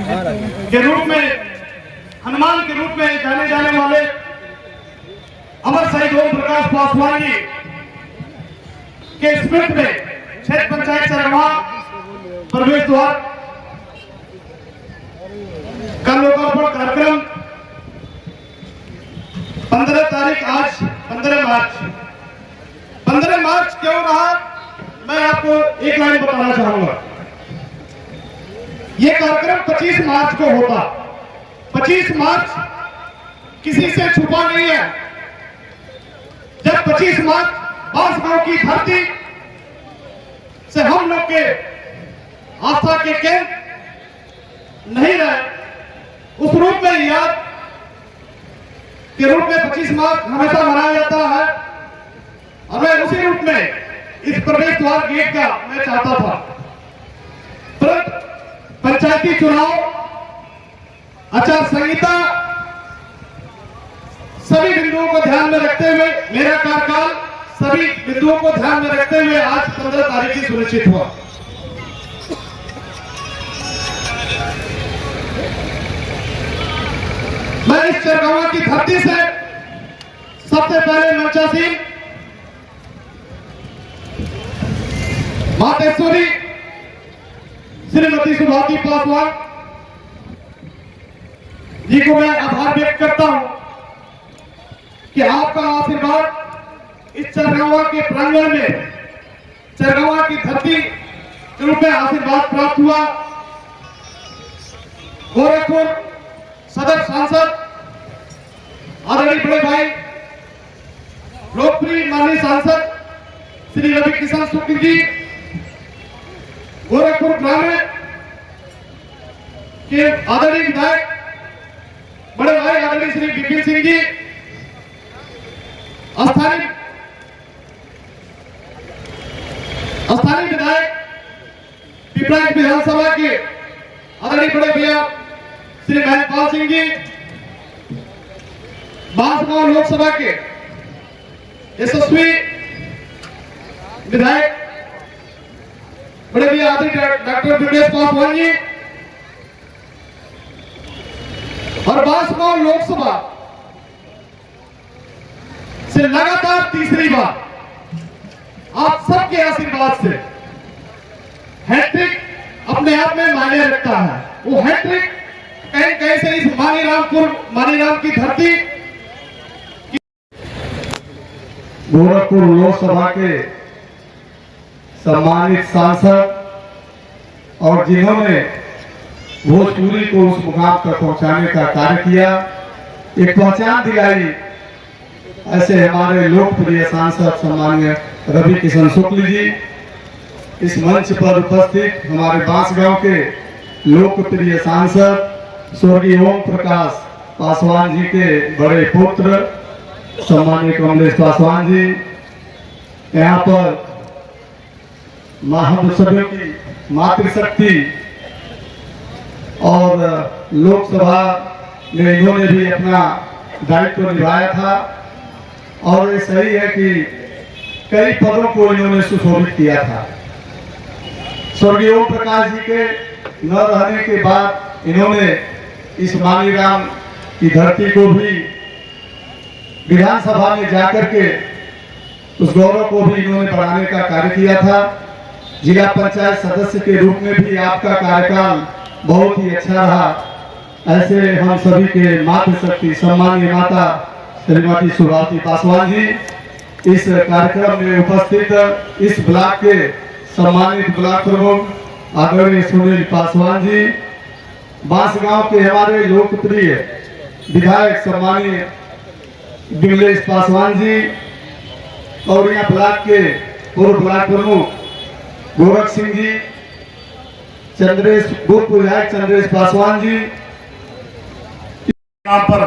के रूप में, हनुमान के रूप में जाने जाने वाले अमर शहीद ओम प्रकाश पासवान जी के स्मृति में क्षेत्र पंचायत चरगवा प्रवेश द्वार का लोकार्पण कार्यक्रम 15 तारीख, आज 15 मार्च क्यों रहा, मैं आपको एक लाइन बताना चाहूंगा। यह कार्यक्रम 25 मार्च को होता। 25 मार्च किसी से छुपा नहीं है। जब 25 मार्च बांसगांव की धरती से हम लोग के आस्था के केंद्र नहीं रहे, उस रूप में याद के रूप में 25 मार्च हमेशा मनाया जाता है। और मैं उसी रूप में इस प्रवेश द्वार गेट का मैं चाहता था। तुरंत पंचायती चुनाव, आचार संहिता, सभी बिंदुओं को ध्यान में रखते हुए, मेरा कार्यकाल सभी बिंदुओं को ध्यान में रखते हुए आज 15 तारीख की सुनिश्चित हुआ। मैं इस चरगवा की धरती से सबसे पहले मंचासीन मातेश्वरी श्रीमती सुभाती पासवान जी को मैं आभार व्यक्त करता हूं कि आपका आशीर्वाद इस चरगवा के प्रांगण में, चरगवा की धरती के रूप में आशीर्वाद प्राप्त हुआ। गोरखपुर सदर सांसद आदरणीय बड़े भाई, लोकप्रिय माननीय सांसद श्री रवि किशन शुक्ल जी, गोरखपुर ग्रामीण के आदरणीय विधायक बड़े भाई आदरणीय श्री विपिन सिंह जी, स्थानीय विधायक पिपराइच विधानसभा के आदरणीय बड़े भैया श्री महेंद्रपाल सिंह जी, बांसगांव लोकसभा के यशस्वी विधायक बड़े भैया आदरणीय डॉक्टर विवेश पासवान जी, और बांसगांव लोकसभा से लगातार तीसरी बार आप सबके आशीर्वाद से हैट्रिक अपने आप में मायने रखता है। वो हैट्रिक कहीं कहीं से इस मानीराम की धरती, गोरखपुर लोकसभा के सम्मानित सांसद और जिन्होंने भोजपुरी को उस मुकाम तक पहुंचाने का कार्य किया, एक पहचान दिलाई, ऐसे हमारे लोकप्रिय सांसद सम्माननीय रवि किशन शुक्ल जी, इस मंच पर उपस्थित हमारे बांसगांव के लोकप्रिय सांसद स्वर्गीय ओम प्रकाश पासवान जी के बड़े पुत्र सम्माननीय कमलेश पासवान जी, यहाँ पर हम सभी की मातृशक्ति और लोकसभा में इन्होंने भी अपना दायित्व निभाया था, और ये सही है कि कई पदों को इन्होंने सुशोभित किया था। स्वर्गीय ओम प्रकाश जी के न रहने के बाद इन्होंने इस मानीराम की धरती को भी विधानसभा में जाकर के उस गौरव को भी इन्होंने बढ़ाने का कार्य किया था। जिला पंचायत सदस्य के रूप में भी आपका कार्यकाल बहुत ही अच्छा रहा। ऐसे हम सभी के मातृशक्ति सम्मानीय माता श्रीमती सुभाती पासवान जी, इस कार्यक्रम में उपस्थित इस ब्लॉक के सम्मानित ब्लॉक प्रमुख आदरणीय सुनील पासवान जी, बांसगांव के हमारे लोकप्रिय विधायक सम्मानीय विमलेश पासवान जी, और यहाँ ब्लॉक के पूर्व ब्लॉक प्रमुख गोरख सिंह जी, भूतपूर्व विधायक चंद्रेश पासवान जी, यहाँ पर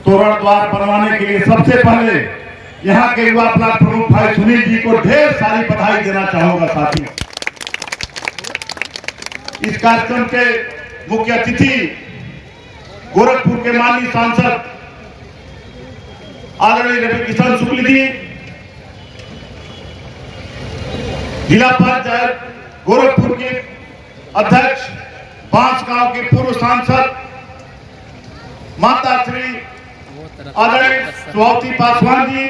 तोरण द्वार बनवाने के लिए सबसे पहले यहाँ के युवा ब्लॉक प्रमुख भाई सुनील जी को ढेर सारी बधाई देना चाहूंगा। साथियों, इस कार्यक्रम के मुख्य अतिथि गोरखपुर के माननीय सांसद आदरणीय रवि किशन शुक्ल जी, जिला पंचायत गोरखपुर के अध्यक्ष बांसगांव के पूर्व सांसद माता श्री आदरणीय स्वाति पासवान जी,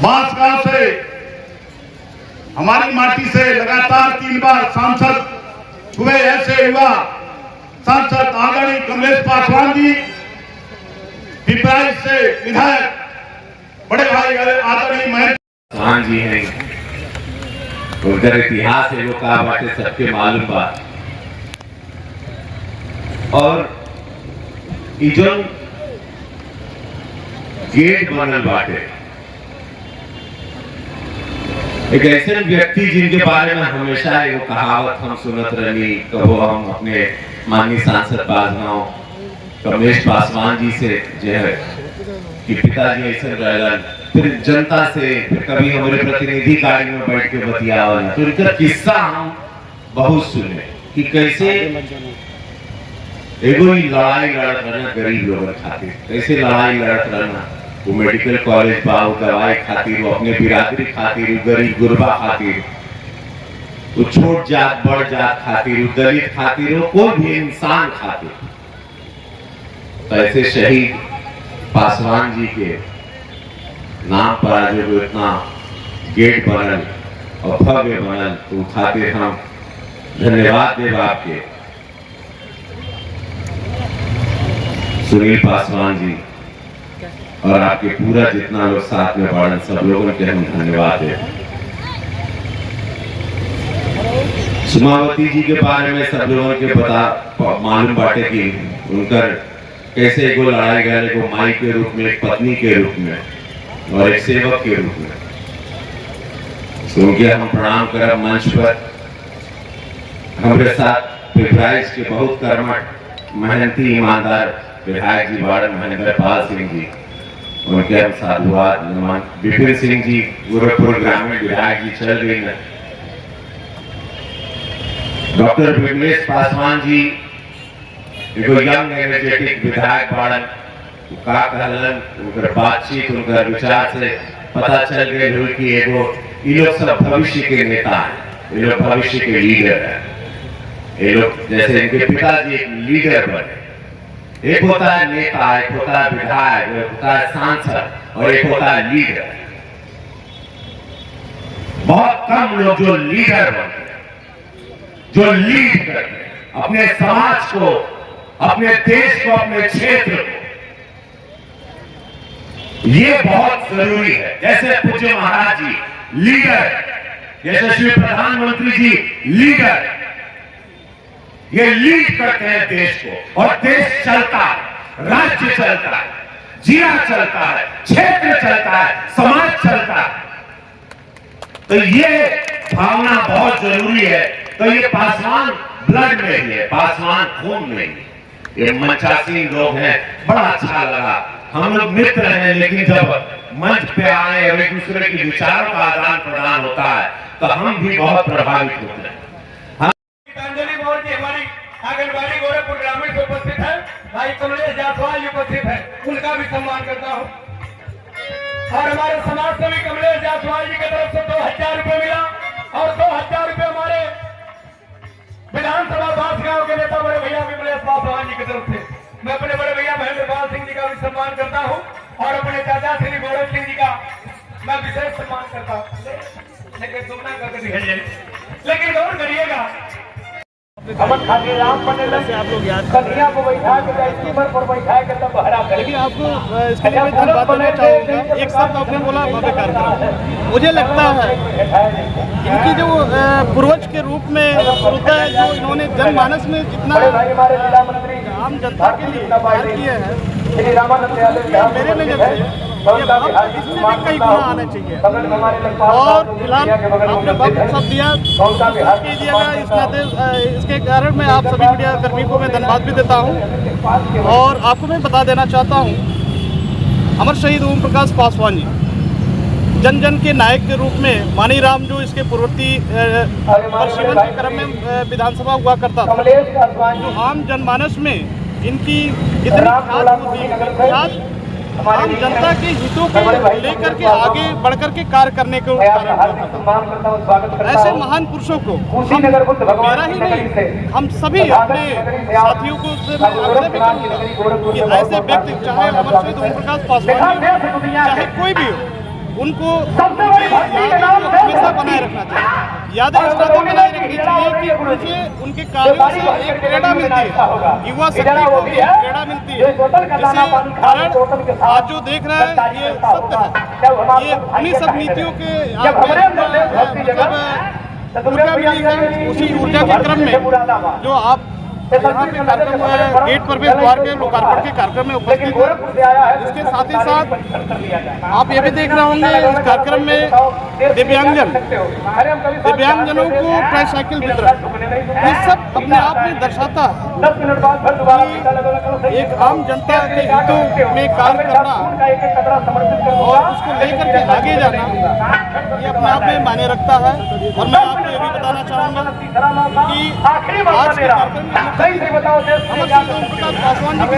बांसगांव से हमारी माटी से लगातार 3 बार सांसद हुए ऐसे युवा सांसद आदरणीय कमलेश पासवान जी, पिपराइच से विधायक बड़े भाई आदरणीय महेंद्र पासवान जी हैं। उनका इतिहास है वो का बातें सबके मालूम बा। और ई जो गेट बनल बाटे, एक ऐसे व्यक्ति जिनके बारे में हमेशा एगो कहावत हम सुनत रही, कहो हम अपने माननीय सांसद बांसगांव कमलेश पासवान जी से जो है कि पिताजी ऐसे रहलन, फिर जनता से, फिर कभी हमारे प्रतिनिधि गाड़ी में बैठ के बतियावल, तो इनका किस्सा हम बहुत सुने कि कैसे एगो ही लड़ाई लड़त रहना गरीब लोगों खातिर, कैसे लड़ाई लड़त रहना, वो मेडिकल कॉलेज बा, वो दवाई खातिर, वो अपने बिरादरी खातिर, वो गरीब गुरबा खातिर, वो छोट जात बड़ जात खातिर, वो दलित खातिर, वो कोई भी इंसान खातिर। तो ऐसे शहीद पासवान जी के नाम पर आज जो इतना गेट बनल और भव्य बनल, तो खातिर हम धन्यवाद देव आपके सुनील पासवान जी और आपके पूरा जितना लोग साथ में पढ़े, सब लोगों के हम धन्यवाद दें। सुमावती जी के बारे में सब लोगों के पता मालूम बाटे कि उनकर कैसे एगो लड़ाई गए, एगो माई के रूप में, एक पत्नी के रूप में और एक सेवक के रूप में। तो उनके हम प्रणाम करब मंच पर। हमारे साथ पिपराइच के बहुत कर्मठ मेहनती ईमानदार विधायक जी बाड़ महेंद्र पाल सिंह जी, उनके हम साधुवाद नमन। विपिन सिंह जी गोरखपुर ग्रामीण विधायक जी चल रही है। डॉक्टर कमलेश पासवान जी एगो यंग एनर्जेटिक विधायक बाड़न, का कहलन, उनकर बातचीत, उनकर विचार से पता चल गए हुई कि एगो ये लोग सब भविष्य के नेता हैं, ये लोग भविष्य के लीडर हैं। ये लोग जैसे इनके पिताजी एक लीडर बने, एक होता है नेता, एक होता है विधायक, एक होता है सांसद और एक होता है लीडर। बहुत कम लोग जो लीडर बनते हैं, जो लीड करते हैं अपने समाज को, अपने देश को, अपने क्षेत्र को, ये बहुत जरूरी है। जैसे पूज्य महाराज जी लीडर, जैसे श्री प्रधानमंत्री जी लीडर, ये लीड करते हैं देश को और देश चलता है, राज्य चलता है, जिला चलता है, क्षेत्र चलता है, समाज चलता है। तो ये भावना बहुत जरूरी है। तो ये पासवान ब्लड में ही है, पासवान खून में ही। ये मंचासी लोग हैं, बड़ा अच्छा लगा। हम लोग मित्र हैं, लेकिन जब मंच पे आए और एक दूसरे के विचारों का आदान प्रदान होता है तो हम भी बहुत प्रभावित होते हैं। गीतांजलि मोहन जी हमारी आंगनबाड़ी गोरखपुर ग्रामीण से उपस्थित है, भाई कमलेश जायसवाल उपस्थित है, उनका भी सम्मान करता हूँ। और हमारे समाज सेवी कमलेश जायसवाल जी की तरफ से 2000 रुपए मिला और 2000 रुपए हमारे विधानसभा बांसगांव के नेता बड़े भैया कमलेश पासवान जी की तरफ से मैं अपने बड़े भैया महेंद्र पाल सिंह जी का भी सम्मान करता हूँ और अपने चाचा श्री गौरव सिंह जी का मैं विशेष सम्मान करता हूँ। लेकिन दुगना करके दिखाई जाए, लेकिन गौर करिएगा अमन खाती राम बने से आप लोग याद कन्हैया को बैठा के स्टीमर पर बैठा के तब हरा कर। लेकिन आपको इसके लिए मैं धन्यवाद देना चाहूँगा। एक शब्द आपने बोला भव्य कार्यक्रम, मुझे लगता है इनकी जो पूर्वज के रूप में होता है, जो इन्होंने जनमानस में जितना आम जनता के लिए कार्य किए हैं, मेरे नजर से इससे भी कई गुना आना चाहिए। और फिलहाल आपने वक्त सब दिया कीजिएगा, इस नाते इसके कारण मैं आप सभी मीडिया कर्मी को मैं धन्यवाद भी देता हूं। और आपको मैं बता देना चाहता हूं, अमर शहीद ओम प्रकाश पासवान जी जन जन के नायक के रूप में मानी राम जो इसके पूर्ववर्ती परिशीलन के क्रम में विधानसभा हुआ करता था, जो आम जनमानस में इनकी इतनी ख्यात होती है, आम जनता के हितों को लेकर के आगे बढ़कर के कार्य करने को ऐसे महान पुरुषों को मेरा ही नहीं, हम सभी अपने साथियों को से आग्रह भी करूंगा कि ऐसे व्यक्ति, चाहे अमर शहीद ओम प्रकाश पासवान हो, चाहे कोई भी हो, उनको हमेशा बनाए रखना चाहिए। यादें इस तरह बनाए रखनी चाहिए कि मुझे उनके कार्यों से एक प्रेरणा मिलती है, युवा शक्ति को भी एक प्रेरणा मिलती है, जिसके कारण आज जो देख रहे हैं ये सत्य है। ये उन्हीं सब नीतियों के ऊर्जा मिली है, उसी ऊर्जा के क्रम में जो आप यहाँ पे कार्यक्रम गेट प्रवेश द्वार के लोकार्पण के कार्यक्रम में उपस्थित है। इसके साथ ही साथ आप ये भी देख रहे होंगे इस कार्यक्रम में दिव्यांगजनों को ट्राईसाइकिल वितरण, ये सब अपने आप में दर्शाता है कि एक आम जनता के हितों में कार्य करना और उसको लेकर के आगे जाना, ये अपने आप में मायने रखता है। और मैं आपको ये भी बताना चाहूँगा कि आज के कार्यक्रम में अमर शहीद ओम प्रकाश पासवान जी की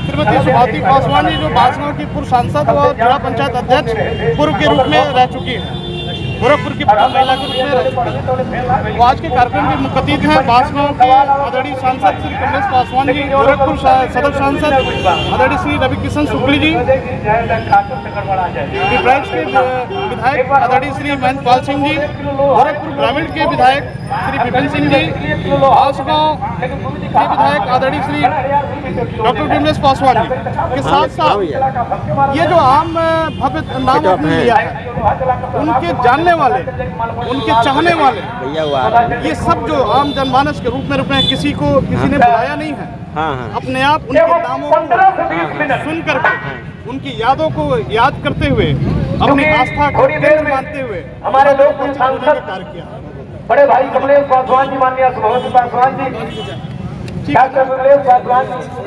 श्रीमती सुभाती पासवान जी, जो बांसगांव की पूर्व सांसद और जिला पंचायत अध्यक्ष पूर्व के रूप में रह चुकी है, गोरखपुर की प्रथम महिला के रूप में रह चुकी है। वो आज के कार्यक्रम के मुख्य अतिथि हैं बांसगांव के आदरणीय सांसद श्री कमलेश पासवान जी, गोरखपुर सदर सांसद आदरणीय श्री रवि किशन शुक्ल जी, पिपराइच के विधायक आदरणीय श्री महेंद्र पाल सिंह जी, गोरखपुर ग्रामीण के विधायक श्री विपिन सिंह जी, बांसगांव के विधायक आदरणीय श्री डॉक्टर विमलेश पासवान जी के साथ साथ ये जो आम भव्य नाम आपने लिया है, उनके जानने वाले, उनके चाहने वाले, ये सब जो आम जनमानस के रूप में किसी ने बुलाया नहीं है, अपने आप उनके नामों को सुन करके उनकी यादों को याद करते हुए, अपनी आस्था को केंद्र मानते हुए हमारे लोग कार्य किया। बड़े भाई कमलेश पासवान जी, माननीय सुभाती पासवान जी, डॉक्टर कमलेश पासवान जी।